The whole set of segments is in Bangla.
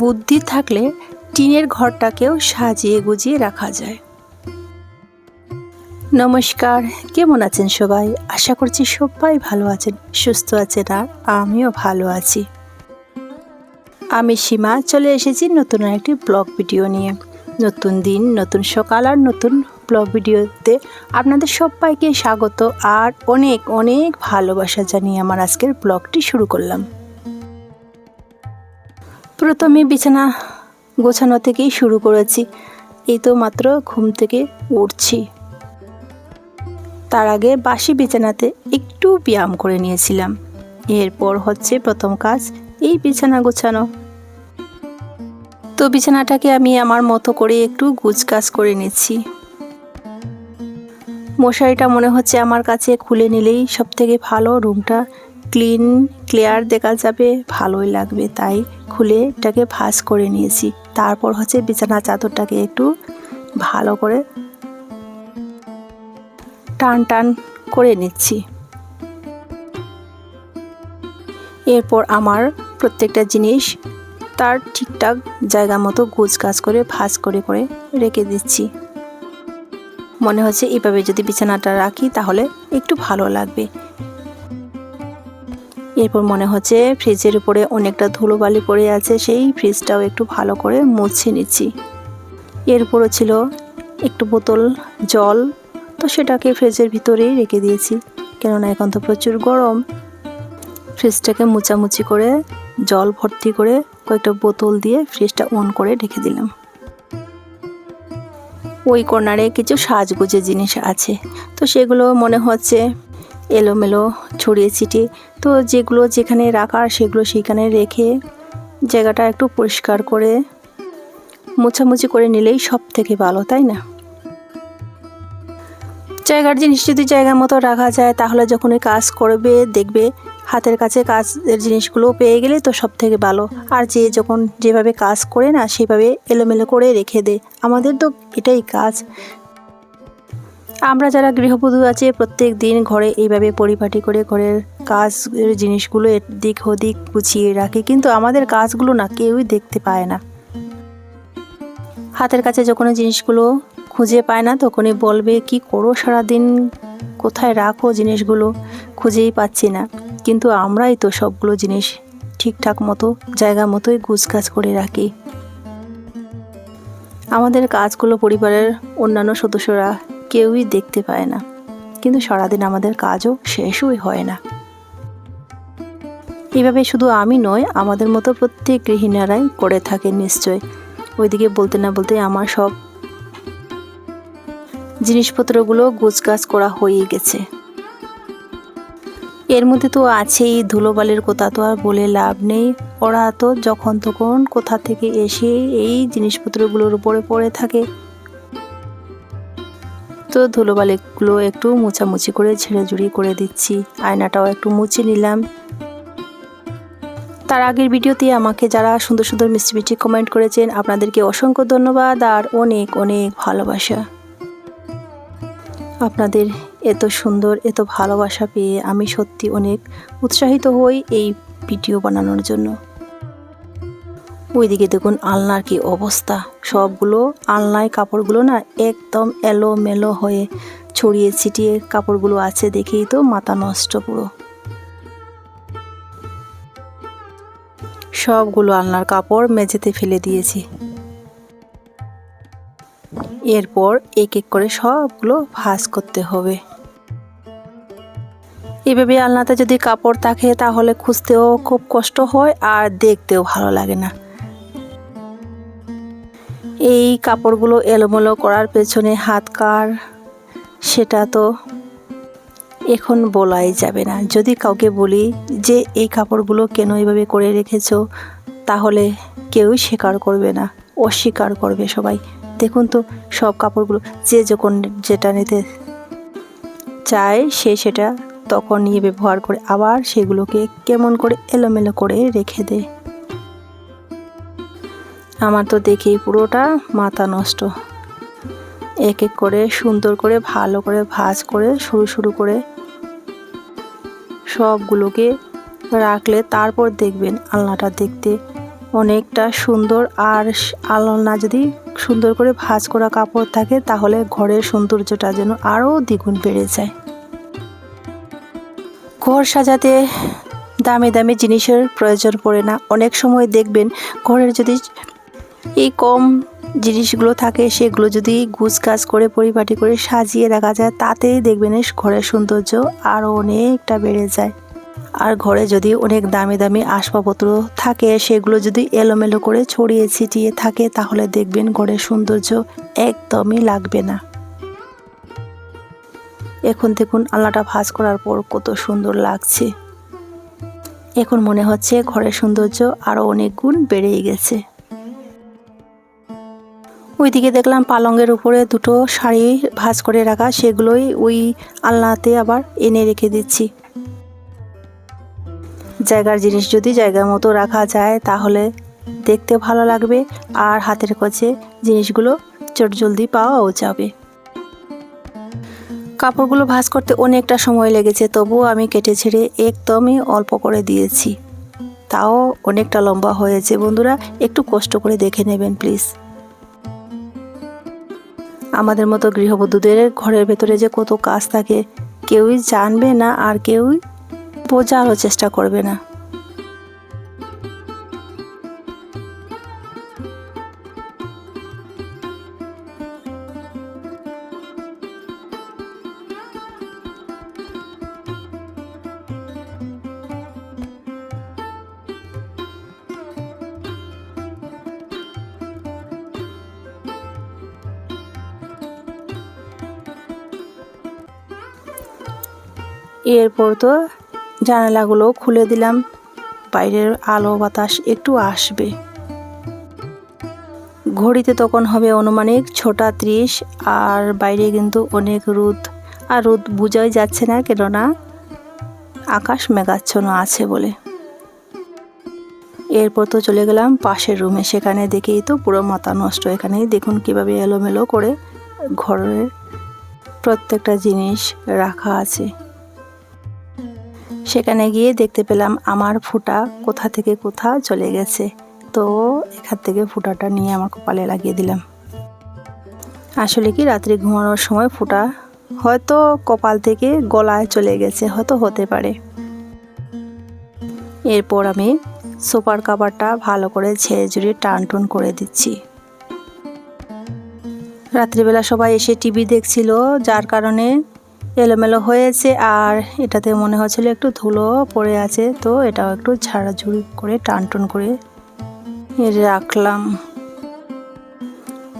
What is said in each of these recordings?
বুদ্ধি থাকলে টিনের ঘরটাকেও সাজিয়ে গুজিয়ে রাখা যায়। নমস্কার, কেমন আছেন সবাই? আশা করছি সবাই ভালো আছেন, সুস্থ আছেন, আর আমিও ভালো আছি। আমি সীমা চলে এসেছি নতুন একটি ব্লগ ভিডিও নিয়ে। নতুন দিন, নতুন সকাল আর নতুন ব্লগ ভিডিওতে আপনাদের সবাইকে স্বাগত আর অনেক অনেক ভালোবাসা জানিয়ে আমার আজকের ব্লগটি শুরু করলাম। প্রথমে বিছানা গোছানো থেকেই শুরু করেছি। এই তো মাত্র ঘুম থেকে উঠছি। তার আগে বাসি বিছানাতে একটু ব্যায়াম করে নিয়েছিলাম। এরপর হচ্ছে প্রথম কাজ এই বিছানা গোছানো। তো বিছানাটাকে আমি আমার মতো করে একটু গুছগাছ করে নিচ্ছি। মশারিটা মনে হচ্ছে আমার কাছে খুলে নিলেই সব থেকে ভালো, রুমটা ক্লিয়ার দেখা যাবে, ভালোই লাগবে, তাই খুলে এটাকে ভাঁজ করে নিয়েছি। তারপর হচ্ছে বিছানা চাদরটাকে একটু ভালো করে টান করে নিচ্ছি। এরপর আমার প্রত্যেকটা জিনিস তার ঠিকঠাক জায়গা মতো গুছগাছ করে ভাঁজ করে করে রেখে দিচ্ছি। মনে হচ্ছে এইভাবে যদি বিছানাটা রাখি তাহলে একটু ভালো লাগবে। এরপর মনে হচ্ছে ফ্রিজের উপরে অনেকটা ধুলোবালি পড়ে আছে, সেই ফ্রিজটাও একটু ভালো করে মুছে নিচ্ছি। এরপরও ছিল একটু বোতল জল, তো সেটাকে ফ্রিজের ভিতরেই রেখে দিয়েছি, কেননা এখন তো প্রচুর গরম। ফ্রিজটাকে মুছামুছি করে জল ভর্তি করে কয়েকটা বোতল দিয়ে ফ্রিজটা অন করে রেখে দিলাম। ওই কর্নারে কিছু সাজগোজে জিনিস আছে, তো সেগুলো মনে হচ্ছে এলোমেলো ছড়িয়ে ছিটিয়ে, তো যেগুলো যেখানে রাখার সেগুলো সেখানে রেখে জায়গাটা একটু পরিষ্কার করে মোছামুছি করে নিলেই সব থেকে ভালো, তাই না? জায়গার জিনিস যদি জায়গা মতো রাখা যায় তাহলে যখনই কাজ করবে দেখবে হাতের কাছে কাজের জিনিসগুলো পেয়ে গেলে তো সব থেকে ভালো। আর যে যখন যেভাবে কাজ করে না সেভাবে এলোমেলো করে রেখে দেয়, আমাদের তো এটাই কাজ। আমরা যারা গৃহবধূ আছে প্রত্যেক দিন ঘরে এইভাবে পরিপাটি করে ঘরের কাজের জিনিসগুলো এদিক ওদিক গুছিয়ে রাখি, কিন্তু আমাদের কাজগুলো না কেউই দেখতে পায় না। হাতের কাছে যখন জিনিসগুলো খুঁজে পায় না তখনই বলবে, কি করো সারাদিন, কোথায় রাখো জিনিসগুলো, খুঁজেই পাচ্ছি না। কিন্তু আমরাই তো সবগুলো জিনিস ঠিকঠাক মতো জায়গা মতোই গুছগাছ করে রাখি। আমাদের কাজগুলো পরিবারের অন্যান্য সদস্যরা কেউই দেখতে পায় না, কিন্তু সারাদিন আমাদের কাজও শেষই হয় না। এভাবে শুধু আমি নয়, আমাদের মতো প্রত্যেক গৃহিণীরাই করে থাকে নিশ্চয়। ওইদিকে বলতে না বলতে আমার সব জিনিসপত্রগুলো গুছগাছ করা হয়ে গেছে। এর মধ্যে তো আছেই ধুলোবালির কথা, তো আর বলে লাভ নেই। ওরা তো যখন তখন কোথা থেকে এসে এই জিনিসপত্রগুলোর উপরে পড়ে থাকে। তো ধুলোবালিগুলো একটু মোছামুছি করে ঝেড়ে করে দিচ্ছি। আয়নাটাও একটু মুছে নিলাম। তার আগের ভিডিওতে আমাকে যারা সুন্দর সুন্দর মিষ্টি মিষ্টি কমেন্ট করেছেন আপনাদেরকে অসংখ্য ধন্যবাদ আর অনেক অনেক ভালোবাসা। আপনাদের এত সুন্দর এত ভালোবাসা পেয়ে আমি সত্যি অনেক উৎসাহিত হই এই ভিডিও বানানোর জন্য। ওইদিকে দেখুন আলনার কি অবস্থা, সবগুলো আলনায় কাপড়গুলো না একদম এলোমেলো হয়ে ছড়িয়ে ছিটিয়ে কাপড়গুলো আছে, দেখেই তো মাথা নষ্ট পুরো। সবগুলো আলনার কাপড় মেঝেতে ফেলে দিয়েছি। এরপর এক এক করে সবগুলো ভাঁজ করতে হবে। এভাবে আলনাতে যদি কাপড় থাকে তাহলে খুঁজতেও খুব কষ্ট হয় আর দেখতেও ভালো লাগে না। এই কাপড়গুলো এলোমেলো করার পেছনে হাত কার সেটা তো এখন বলাই যাবে না। যদি কাউকে বলি যে এই কাপড়গুলো কেন এইভাবে করে রেখেছো, তাহলে কেউই স্বীকার করবে না, অস্বীকার করবে সবাই। দেখুন তো সব কাপড়গুলো যে যখন যেটা নিতে চায় সে সেটা তখন নিয়ে ব্যবহার করে, আবার সেগুলোকে কেমন করে এলোমেলো করে রেখে দেয়। আমার তো দেখেই পুরোটা মাথা নষ্ট। এক এক করে সুন্দর করে ভালো করে ভাঁজ করে শুরু করে সবগুলোকে রাখলে তারপর দেখবেন আলনাটা দেখতে অনেকটা সুন্দর। আর আলনা যদি সুন্দর করে ভাঁজ করা কাপড় থাকে তাহলে ঘরের সৌন্দর্যটা যেন আরও দ্বিগুণ বেড়ে যায়। ঘর সাজাতে দামি দামি জিনিসের প্রয়োজন পড়ে না। অনেক সময় দেখবেন ঘরের যদি এই কম জিনিসগুলো থাকে সেগুলো যদি গুছগাছ করে পরিপাটি করে সাজিয়ে রাখা যায় তাতেই দেখবেন ঘরের সৌন্দর্য আরও অনেকটা বেড়ে যায়। আর ঘরে যদি অনেক দামি দামি আসবাবপত্র থাকে সেগুলো যদি এলোমেলো করে ছড়িয়ে ছিটিয়ে থাকে তাহলে দেখবেন ঘরের সৌন্দর্য একদমই লাগবে না। এখন দেখুন আলনাটা ভাঁজ করার পর কত সুন্দর লাগছে। এখন মনে হচ্ছে ঘরের সৌন্দর্য আরও অনেক গুণ বেড়েই গেছে। ওইদিকে দেখলাম পালঙের উপরে দুটো শাড়ি ভাঁজ করে রাখা, সেগুলোই ওই আলনাতে আবার এনে রেখে দিচ্ছি। জায়গার জিনিস যদি জায়গা মতো রাখা যায় তাহলে দেখতে ভালো লাগবে আর হাতের কাছে জিনিসগুলো চটজলদি পাওয়াও যাবে। কাপড়গুলো ভাঁজ করতে অনেকটা সময় লেগেছে, তবুও আমি কেটে ছেড়ে একদমই অল্প করে দিয়েছি। তাও অনেকটা লম্বা হয়েছে। বন্ধুরা একটু কষ্ট করে দেখে নেবেন প্লিজ। আমাদের মতো গৃহবধূদের ঘরের ভেতরে যে কত কাজ থাকে কেউই জানবে না আর কেউই বোঝারও চেষ্টা করবে না। এরপর তো জানালাগুলো খুলে দিলাম, বাইরের আলো বাতাস একটু আসবে। ঘড়িতে তখন হবে আনুমানিক 6টা 30 আর বাইরে কিন্তু অনেক রোদ। আর রোদ বোঝাই যাচ্ছে না, কেননা আকাশ মেঘাচ্ছন্ন আছে বলে। এরপর তো চলে গেলাম পাশের রুমে, সেখানে দেখেই তো পুরো মাথা নষ্ট। এখানেই দেখুন কিভাবে এলোমেলো করে ঘরের প্রত্যেকটা জিনিস রাখা আছে। সেখানে গিয়ে দেখতে পেলাম আমার ফুটা কোথা থেকে কোথা চলে গেছে, তো এখান থেকে ফুটাটা নিয়ে আমার কপালে লাগিয়ে দিলাম। আসলে কি রাত্রে ঘুমানোর সময় ফুটা হয়তো কপাল থেকে গলায় চলে গেছে, হয়তো হতে পারে। এরপর আমি সোফার কভারটা ভালো করে ঝেড়ে ঝুড়ে টান করে দিচ্ছি। রাত্রিবেলা সবাই এসে টিভি দেখছিল, যার কারণে এলোমেলো হয়েছে আর এটাতে মনে হচ্ছিল একটু ধুলো পড়ে আছে, তো এটাও একটু ঝাড়াঝুড়ি করে টান করে রাখলাম।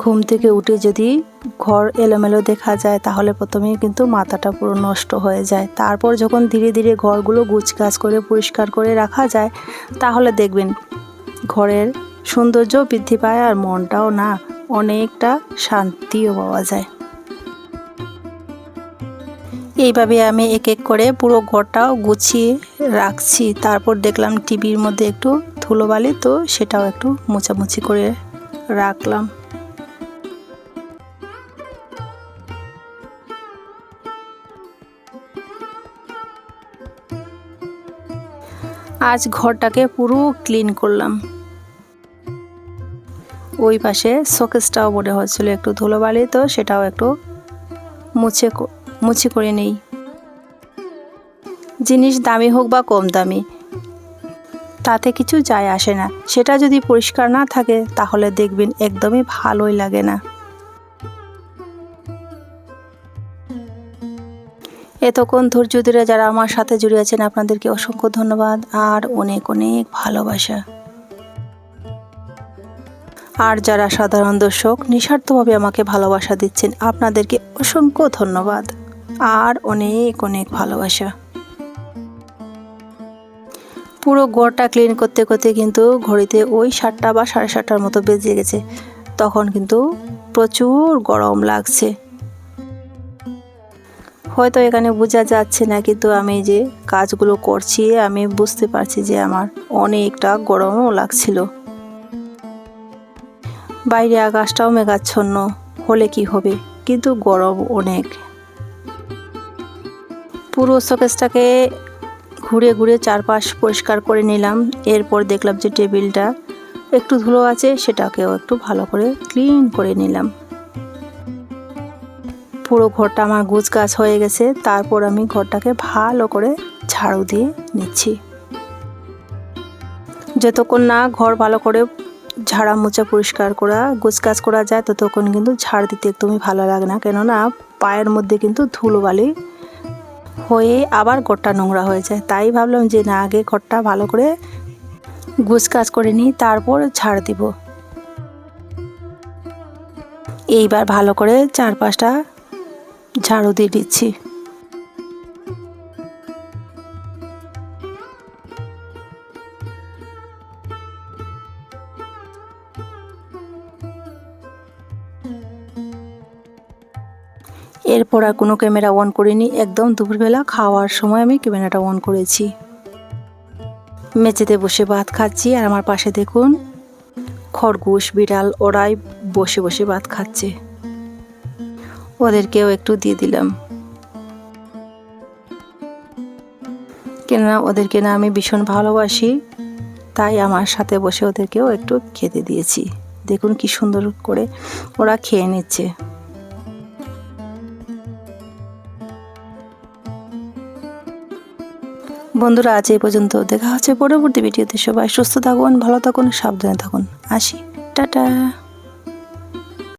ঘুম থেকে উঠে যদি ঘর এলোমেলো দেখা যায় তাহলে প্রথমেই কিন্তু মাথাটা পুরো নষ্ট হয়ে যায়। তারপর যখন ধীরে ধীরে ঘরগুলো গুছগাছ করে পরিষ্কার করে রাখা যায় তাহলে দেখবেন ঘরের সৌন্দর্য বৃদ্ধি পায় আর মনটাও না অনেকটা শান্তিও পাওয়া যায়। এইভাবে আমি এক এক করে পুরো ঘরটাও গুছিয়ে রাখছি। তারপর দেখলাম টিভির মধ্যে একটু ধুলোবালি, তো সেটাও একটু মোছামুছি করে রাখলাম। আজ ঘরটাকে পুরো ক্লিন করলাম। ওই পাশে শোকেসটাও মনে হচ্ছিল একটু ধুলোবালি, তো সেটাও একটু মুছে করে নেই। জিনিস দামি হোক বা কম দামি তাতে কিছু যায় আসে না, সেটা যদি পরিষ্কার না থাকে তাহলে দেখবেন একদমই ভালোই লাগে না। এতক্ষণ ধৈর্য ধরে যারা আমার সাথে জুড়ে আছেন আপনাদেরকে অসংখ্য ধন্যবাদ আর অনেক অনেক ভালোবাসা। আর যারা সাধারণ দর্শক নিঃস্বার্থভাবে আমাকে ভালোবাসা দিচ্ছেন আপনাদেরকে অসংখ্য ধন্যবাদ আর অনেক অনেক ভালোবাসা। পুরো ঘরটা ক্লিন করতে করতে কিন্তু ঘড়িতে ওই 7টা বা 7:30টার মতো বেজে গেছে। তখন কিন্তু প্রচুর গরম লাগছে। হয়তো এখানে বোঝা যাচ্ছে না, কিন্তু আমি যে কাজগুলো করছি আমি বুঝতে পারছি যে আমার অনেকটা গরমও লাগছিল। বাইরে আকাশটাও মেঘাচ্ছন্ন হলে কি হবে, কিন্তু গরম অনেক। পুরো শোকেসটাকে ঘুরে ঘুরে চারপাশ পরিষ্কার করে নিলাম। এরপর দেখলাম যে টেবিলটা একটু ধুলো আছে সেটাকেও একটু ভালো করে ক্লিন করে নিলাম। পুরো ঘরটা আমার গোছগাছ হয়ে গেছে। তারপর আমি ঘরটাকে ভালো করে ঝাড়ু দিয়ে নিচ্ছি। যতক্ষণ না ঘর ভালো করে ঝাড়া মোছা পরিষ্কার করা গোছগাছ করা যায় ততক্ষণ কিন্তু ঝাড় দিতে একদমই ভালো লাগে না, কেননা পায়ের মধ্যে কিন্তু ধুলোবালি হয়ে আবার ঘরটা নোংরা হয়ে যায়। তাই ভাবলাম যে না, আগে ঘরটা ভালো করে গোছগাছ করে নিই, তারপর ঝাড় দিব। এইবার ভালো করে চারপাশটা ঝাড়ু দিয়ে দিচ্ছি। এরপর আর কোনো ক্যামেরা অন করিনি, একদম দুপুরবেলা খাওয়ার সময় আমি ক্যামেরাটা অন করেছি। মেঝেতে বসে ভাত খাচ্ছি, আর আমার পাশে দেখুন খরগোশ বিড়াল ওরাই বসে বসে ভাত খাচ্ছে। ওদেরকেও একটু দিয়ে দিলাম, কেননা ওদেরকে না আমি ভীষণ ভালোবাসি, তাই আমার সাথে বসে ওদেরকেও একটু খেতে দিয়েছি। দেখুন কি সুন্দর করে ওরা খেয়ে নিচ্ছে। বন্ধুরা, আজ এই পর্যন্ত। দেখা হচ্ছে পরবর্তী ভিডিওতে। সবাই সুস্থ থাকুন, ভালো থাকুন, সাবধানে থাকুন। আসি, টাটা।